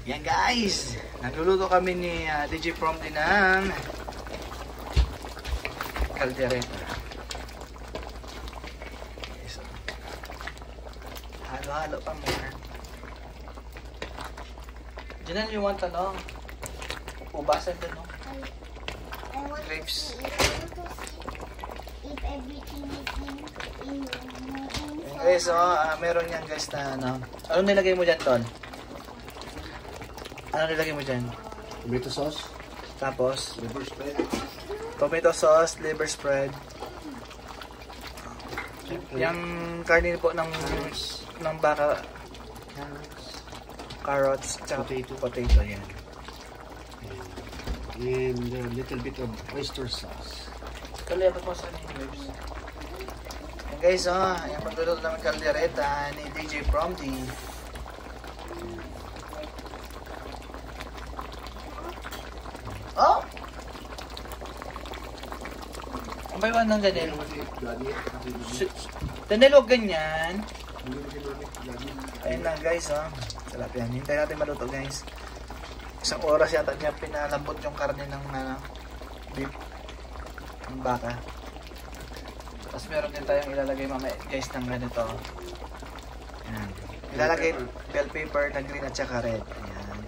Yan guys, nagluluto kami ni DJ Prompty ng caldereta. So, halo-halo pa muna. Janelle, you want ano? Ubasan din, no? I want Grapes. to see if everything is in Okay, so meron yan guys na ano. Ano nilagay mo dyan, Ton? Ano nilagay mo dyan? Tomato sauce. Tapos, Liver spread. tomato sauce, liver spread. Yung karne po ng baka, carrots, tsaka potato yan. And a little bit of oyster sauce. Kalibot mo sa grapes. Yan guys, yung pagluluto namin caldereta ni DJ Prompty. Oh! Ang bayo ng Janelle. Janelle, huwag ganyan. Ayun lang guys, sarap yan. Hintayin natin maluto guys. Isang oras yata niya pinalambot yung karne ng beef. Ng baka. Tapos meron din tayong ilalagay mamaya guys ng ganito. Ayan. Ilalagay bell paper na green at saka red. Ayan.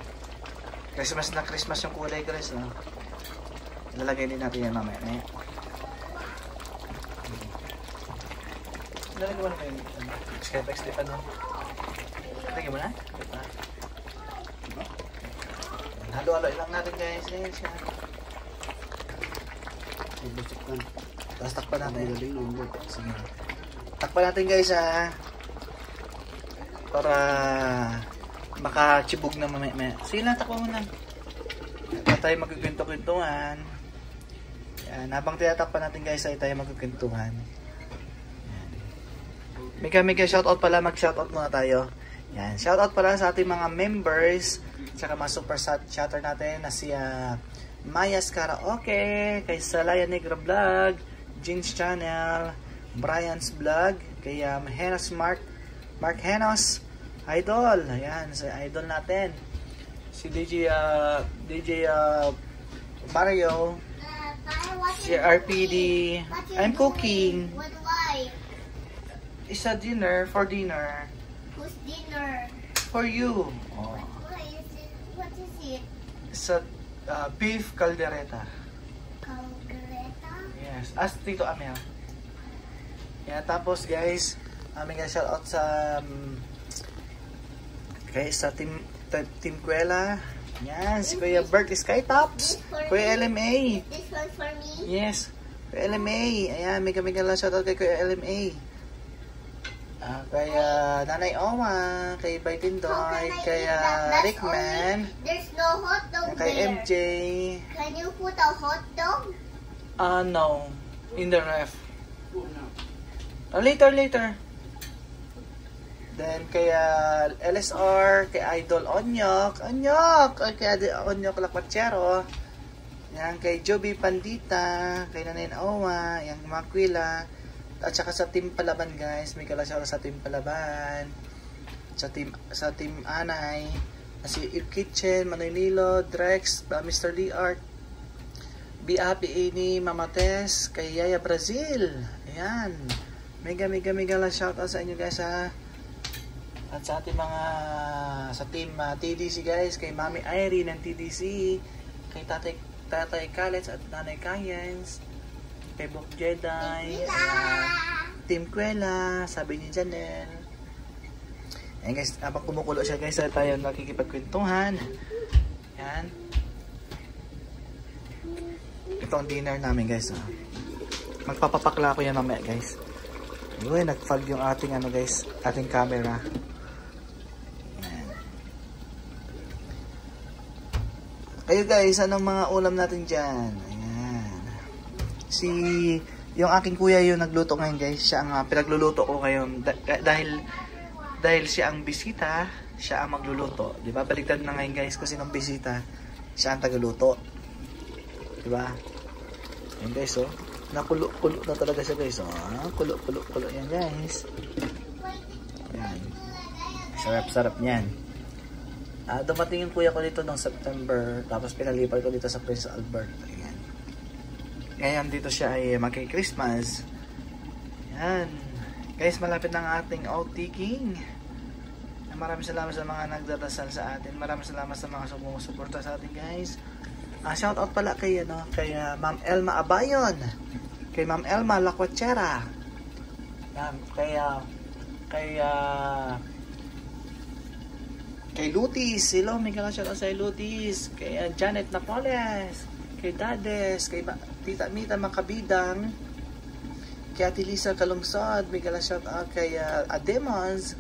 Christmas na Christmas yung kulay guys. Ilalagay din natin yan mamaya. Ilalagay mo na yung Skypex di pa no? Ilalagay mo na? Halo-halo lang natin guys. Tapos takpan natin. Sige. Takpan natin guys para makachibog na mamaya. Sige lang, takpan mo lang. At tayo magkukwentuhan. Yan. Habang tinatakpan natin guys ay tayo magkukwentuhan. Mega shoutout pala, mag-shoutout muna tayo. Yan, shoutout pala sa ating mga members, tsaka mga super chatter natin na si Mayas Karaoke, kay Salaya Negra Vlog, Jeans Channel, Brian's Vlog, kay Henos Mark Henos, Idol, ayan, si Idol natin, si DJ Mario, si RPD, I'm cooking. It's a dinner, for dinner. Who's dinner? For you. Oh. What is it? What is it? It's a beef caldereta. Caldereta? Yes. Ask Tito Amel. Yeah, tapos guys, aming shoutout sa sa Team Kuela. Yan, si Kuya Bert Skytops. Kuya LMA. This one for me? Yes. Kuya LMA. Ayan, mega lang shoutout kay Kuya LMA. Kay Nanay Oma, kay Baitindoy, kay Rickman, there's no hot dog kay there. MJ. Can you put a hot dog? No. In the ref. Later. Then kay LSR, kay Idol Onyok, kay Onyok Lapachero. Yan, kay Joby Pandita, kay Nanay Oma, yung mga Quila. At saka sa Team Palaban guys, may kalasya sa Team Palaban, sa Team Anay, si Eve Kitchen, Manoy Nilo, Drex, Mr. Lee Art, Be Happy Amy, Mama Tess, kay Yaya Brazil. Ayan, mega lang shoutout sa inyo guys At sa ating mga sa Team TDC guys, kay Mami Irene ng TDC, kay Tatay Kalets at Nanay Kayens, kay Bok Jedi, Team Kuela, sabi ni Janelle. Ayan guys, habang kumukulo siya guys, tayo nakikipagkwentuhan. Yan. Ito ang dinner namin guys. Magpapapakla ko yan mamaya guys. Uy, nag-fog yung ating guys, ating camera. Yan. Kayo guys, anong mga ulam natin dyan? Yung aking kuya yung nagluto ngayon guys, siya ang pinagluluto ko ngayon dahil siya ang bisita, siya ang magluluto, di ba? Baliktad na ngayon guys, kasi nung bisita, siya ang tagaluto, di ba? Yan guys, nakulo-kulo na talaga siya guys, kulo yan guys. Yan, sarap niyan. Dumating yung kuya ko dito noong September, tapos pinalipat ko dito sa Prince Albert. Ayan. Ngayon dito siya ay magki-Christmas. Ayan. Guys, malapit na ang ating outtaking. Maraming salamat sa mga nagdarasal sa atin. Maraming salamat sa mga sumusuporta sa atin, guys. Shout out pala kay Ma'am Elma Abayon. Kay Ma'am Elma Lacuachera. Kay Lutis, hello, may shout out sa Lutis, kay Janet Napoles, kay Dades, kay Tita Mita Makabidang, kay Ate Lisa Kalungsod, may shout out kay Ademos,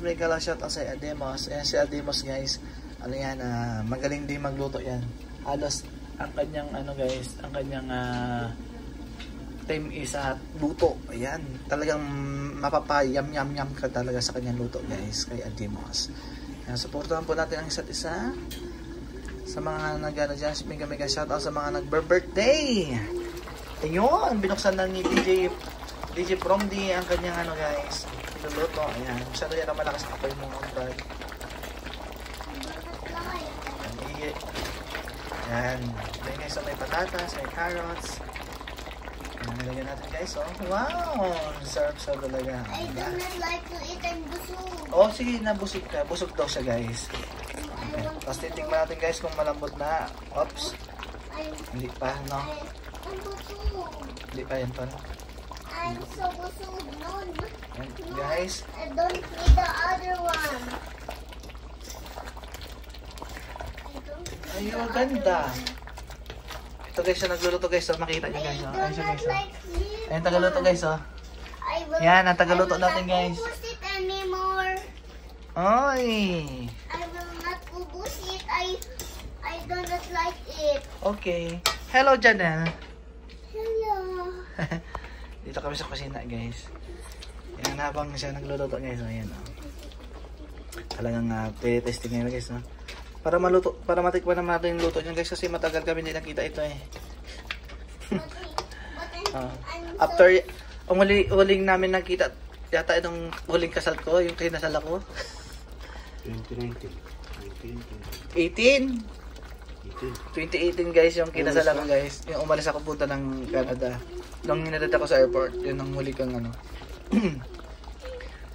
may shout out sa Ademos. Ayan si Ademos, guys, ano yan, magaling din magluto yan. Halos ang kanyang time is luto. Ayan, talagang mapapayam-yam-yam ka talaga sa kanyang luto, guys, kay Ademos. Supportahan po natin ang isa't isa. Sa mga nag-ano dyan, mega shoutout sa mga nag-birthday. Ayun, binuksan na ni DJ Promdi ang kanyang guys, luluto. Ayan, masyado yan ang malakas na apoy mo. Ayan, guys, so may patatas, may carrots. Nilagyan natin, guys, oh. Wow! Sarap talaga. I do not like to eat and busog. Oh, sige, nabusog ka. Busog daw siya, guys. Okay. Tapos titignan natin, guys, kung malambot na. Oops. Hindi pa, no? I'm busog. Hindi pa yan pa, no? I'm so busog. No. Guys. I don't need the other one. Ayun, ganda. Ito, guys, siya nagluluto, guys, so makita niyo, guys, oh. Ayun siya, guys, oh. Ayun, tagaluto, guys, oh. Yan, ang tagaluto natin, guys. I will not ubus it anymore. Oy! I will not ubus it. I do not like it. Okay. Hello, Janelle. Hello. Dito kami sa kusina, guys. Yan, habang siya nagluluto, guys, oh. Ayan, oh. Talagang testing ngayon, guys, oh. Para matikman naman natin yung luto niyan, guys, kasi matagal kami hindi nakita ito eh. After ang huling namin nakita yata itong huling kasal ko, yung kinasal ako. 2018, guys, yung kinasal ako, guys. Yung umalis ako punta ng Canada. Nung hinatid ako sa airport, yun ang huli kang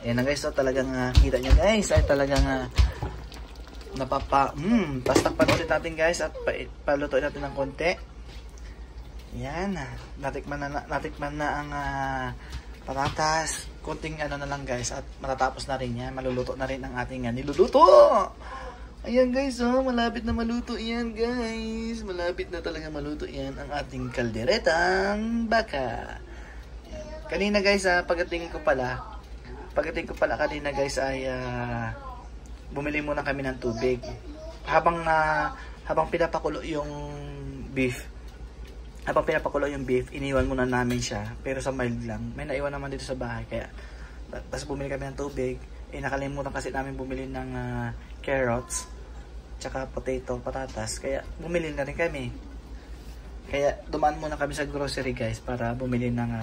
Ayan na, guys, so talagang kita nyo, guys, ay talagang tapos takpan ulit natin, guys, at palutuin natin ng konti. Yan, natikman na ang patatas. Konting na lang, guys, at matatapos na rin yan. Maluluto na rin ang ating niluluto. Ayan, guys, oh, malapit na maluto yan, guys. Malapit na talaga maluto yan ang ating kalderetang baka. Yan. Kanina, guys, pagdating ko pala kanina, guys, ay bumili muna kami ng tubig. Habang pinapakulo yung beef. Iniwan muna namin siya, pero sa mild lang. May naiwan naman dito sa bahay, kaya tapos bumili kami ng tubig. Nakalimutan kasi namin bumili ng carrots, tsaka potato, patatas. Kaya bumili na rin kami. Kaya dumaan muna kami sa grocery, guys, para bumili ng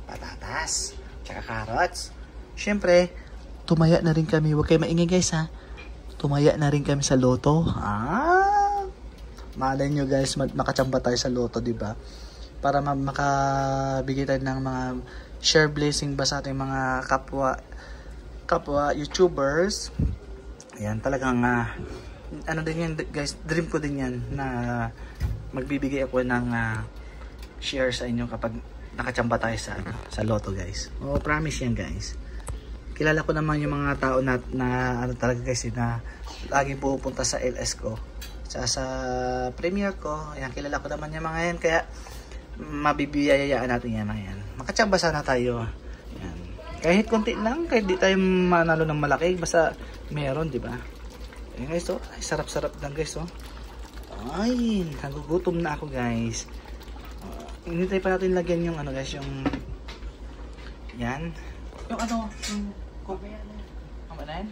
patatas, tsaka carrots. Syempre, tumaya na rin kami. Huwag kayo maingay, guys, ha. Tumaya na rin kami sa loto. Malay nyo, guys, makachamba tayo sa loto, diba? Para makabigay tayo ng mga share blessing ba sa ating mga kapwa YouTubers. Ayan, talagang ano din yan, guys, dream ko din yan na magbibigay ako ng share sa inyo kapag nakachamba tayo sa loto, guys. Oh, promise yan, guys. Kilala ko naman yung mga tao na ano talaga, guys, na laging pupunta sa LS ko, sa premiere ko. Ayan, kilala ko naman yung mga yan, kaya mabibiyayaan natin yan, mga yan. Makachamba sana tayo. Ayan. Kahit konti lang, kahit di tayo manalo ng malaki, basta meron, di ba? Ayan, guys, oh. Ay, sarap-sarap lang, guys, oh. Ay, nagugutom na ako, guys. Hinintay pa natin lagyan yung guys, yung yan. Yung yung yan.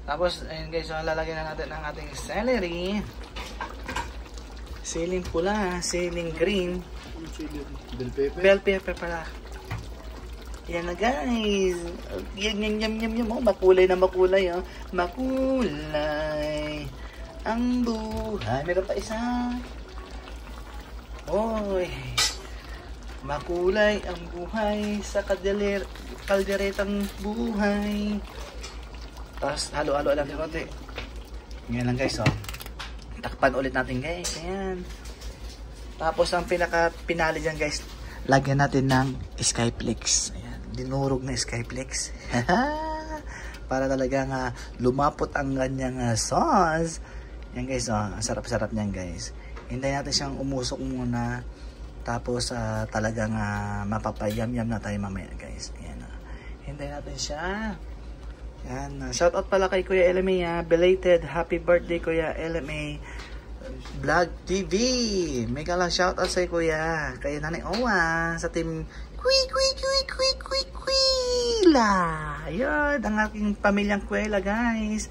Tapos, ayun, guys, so, lalagyan na natin ang ating celery. Ceiling pula, ceiling green. Bell pepper. Bell pepper pala. Yan na guys. Yum. Oh, makulay na makulay. Oh. Makulay ang buhay. Meron pa isa. Oy. Makulay ang buhay sa kalderetang buhay. Tapos halo-halo lang yung konti. Yan lang guys. Oh. Takpan ulit natin guys. Ayan. Tapos ang pinaka-pinali dyan guys, lagyan natin ng Skyflex. Ayan. Dinurog na Skyflex. Para talagang lumapot ang ganyang sauce. Yan guys, ang sarap-sarap niyan guys. Hintayin natin siyang umusok muna. Tapos talagang mapapayam-yam na tayo mamaya guys. Ayan, hintayin natin siya. Yan. Shoutout pala kay Kuya LMA. Belated happy birthday Kuya LMA Vlog TV. Mega lang shoutout sa Kuya. Kay Nanay Owa sa team Kuila. Ayun, ang aking pamilyang Kuela guys.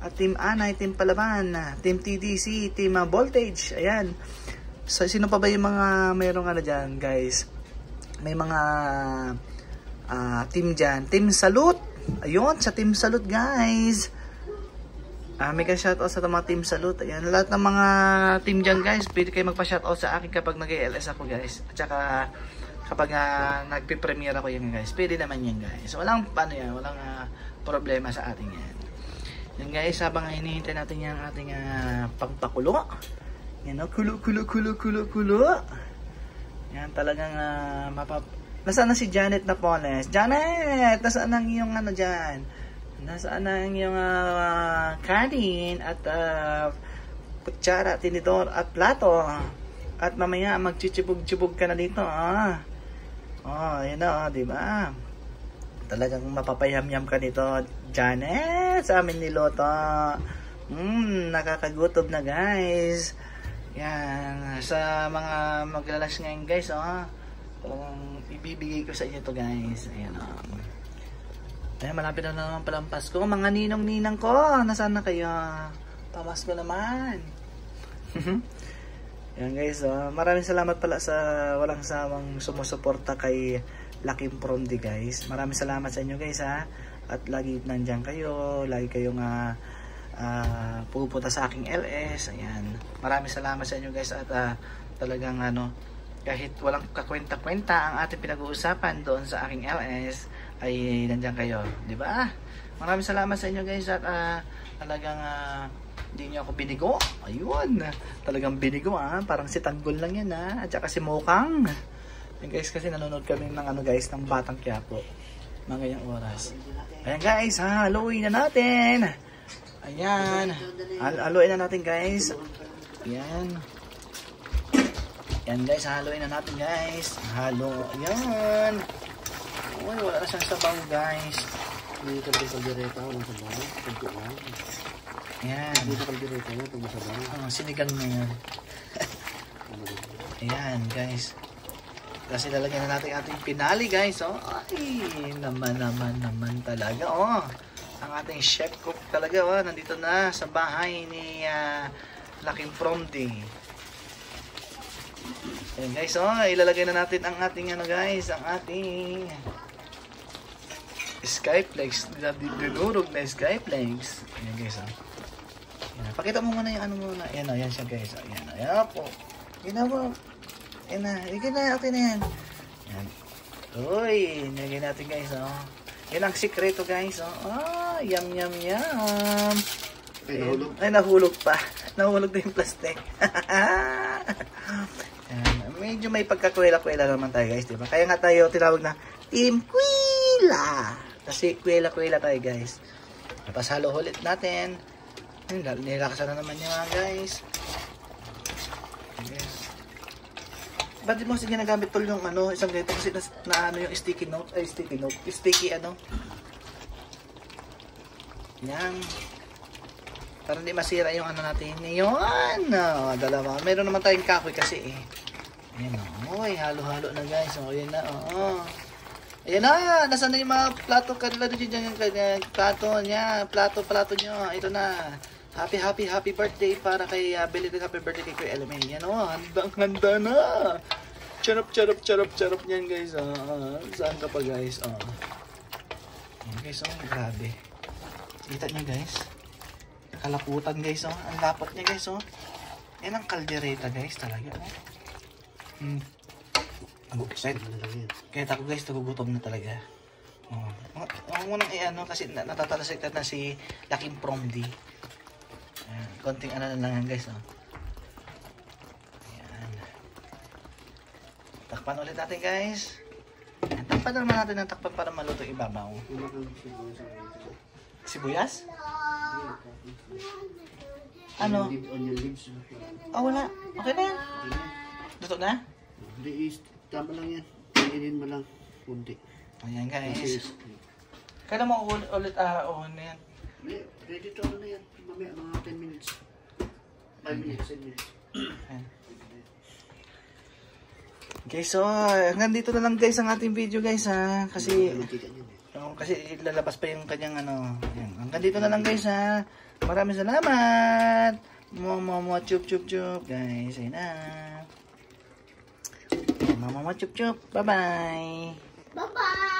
At team Anay, team Palaban, team TDC, team Voltage. Ayan. So, sino pa ba yung mga mayroong dyan guys? May mga team dyan. Team Salute. Ayun, sa Team Salute guys. Mega shoutout sa mga Team Salute. Ayan, lahat ng mga team dyan guys, pwede kayo magpa-shoutout sa akin kapag nag-LS ako guys. At saka kapag nagpe-premiere ako yan guys, pwede naman yan guys. Walang walang problema sa ating yan. Yan guys, habang hinihintay natin yung ating pangpakulo. Yan o, kulo. Yan, talagang nasaan na si Janet Napoles? Janet! Nasaan ang iyong dyan? Nasaan ang iyong kanin at kutsara, tinidor at plato? At mamaya magchichibog-chibog ka na dito. Yan na, diba? Talagang mapapayam-yam ka dito, Janet, sa amin niloto. Nakakagutob na guys. Yan, sa mga maglalas ngayon guys, talagang ibibigay ko sa inyo to guys. Ayan, Ayan, malapit na naman palang Pasko. Mga ninong-ninang ko, nasaan na kayo? Pamasko naman. Yan guys, maraming salamat pala sa walang sawang sumusuporta kay Laking Promdi guys. Maraming salamat sa inyo guys at lagi nandiyan kayo, lagi kayong pupunta sa aking LS. Ayan, maraming salamat sa inyo guys at talagang kahit walang kakwenta-kwenta ang ating pinag-uusapan doon sa aking LS ay nandiyan kayo, di ba? Maraming salamat sa inyo guys at talagang hindi niyo ako binigo. Ayun, talagang binigo parang si Tanggol lang yan at saka si Mokang. Yan guys, kasi nanonood kami ng guys, ng Batang Quiapo mga ganyang oras. Ayan guys, haluin na natin. Ayan, haluin na natin guys. Ayan. Yan guys, haluin na natin guys. Halo, ayan. Uy, wala na siyang sabaw guys. Dito ka sa direta, walang sabaw. Pagkuhan. Ayan. Dito ka direta niya, pag masabaw. Sinigang na yan. Ayan guys. Kasi lalagyan na natin ating pinali guys. Ay, naman talaga. Ang ating chef cook talaga. Nandito na sa bahay ni Laking Promdi. Ayan guys, ilalagay na natin ang ating guys, ang ating Skyflex. Dinurog na Skyflex. Ayan guys, Ayan, pakita mo muna yung muna. Ayan ayan siya guys. Ayan po. Ayan na, okay na yan. Ayan. Uy, nilagay natin guys, Yan ang sikreto guys, yum. Ay, nahulog pa. Nahulog na yung plastic. Ayan. Medyo may pagkakwela-kwela naman tayo guys, diba? Kaya nga tayo tinawag na Team Kuila. Kasi kwela-kwela tayo guys. Tapos halo ulit natin. Nilakasan na naman yung guys. Yes. Ba't di mo kasi ginagamit tol yung isang ganito kasi na yung sticky yan. Para hindi masira yung natin. Yun. Dalawa. Meron naman tayong kahoy kasi Ayan Uy, halo-halo na guys. Ayan na. Ayan na. Nasaan na yung mga plato kanila dyan yung plato niya. Plato nyo. Ito na. Happy birthday para kay belated happy birthday kay Kuya LMA. Yan handang-handa na. charap niyan guys. Saan ka pa guys? Yan guys, grabe. Kita niyo guys. Kalaputan guys, ang lapot niya guys, Yan ang kaldereta guys, talaga, Kaya ako guys, nagugutom na talaga. Ang munang kasi natatalasik na si Laking Promdi. Konting na lang yan guys, Ayan. Takpan ulit natin guys. Takpan naman natin ng takpan para maluto ibabaw. Sibuyas? Ano? Onion leaves. Wala. Okay na yan. Luto na? Hindi, tama lang yan. Kainin mo lang. Kunti. Ayan guys. Kailan mo ulit na yan? Ready to na yan. Mamaya mga 10 minutes. 5 minutes, 10 minutes. Ayan. Okay, so hanggang dito na lang guys ang ating video guys kasi lalabas pa yung kanyang Ayan. Hanggang dito na lang guys Maraming salamat. Chup guys. Ayun na. Chup. Bye bye. Bye-bye.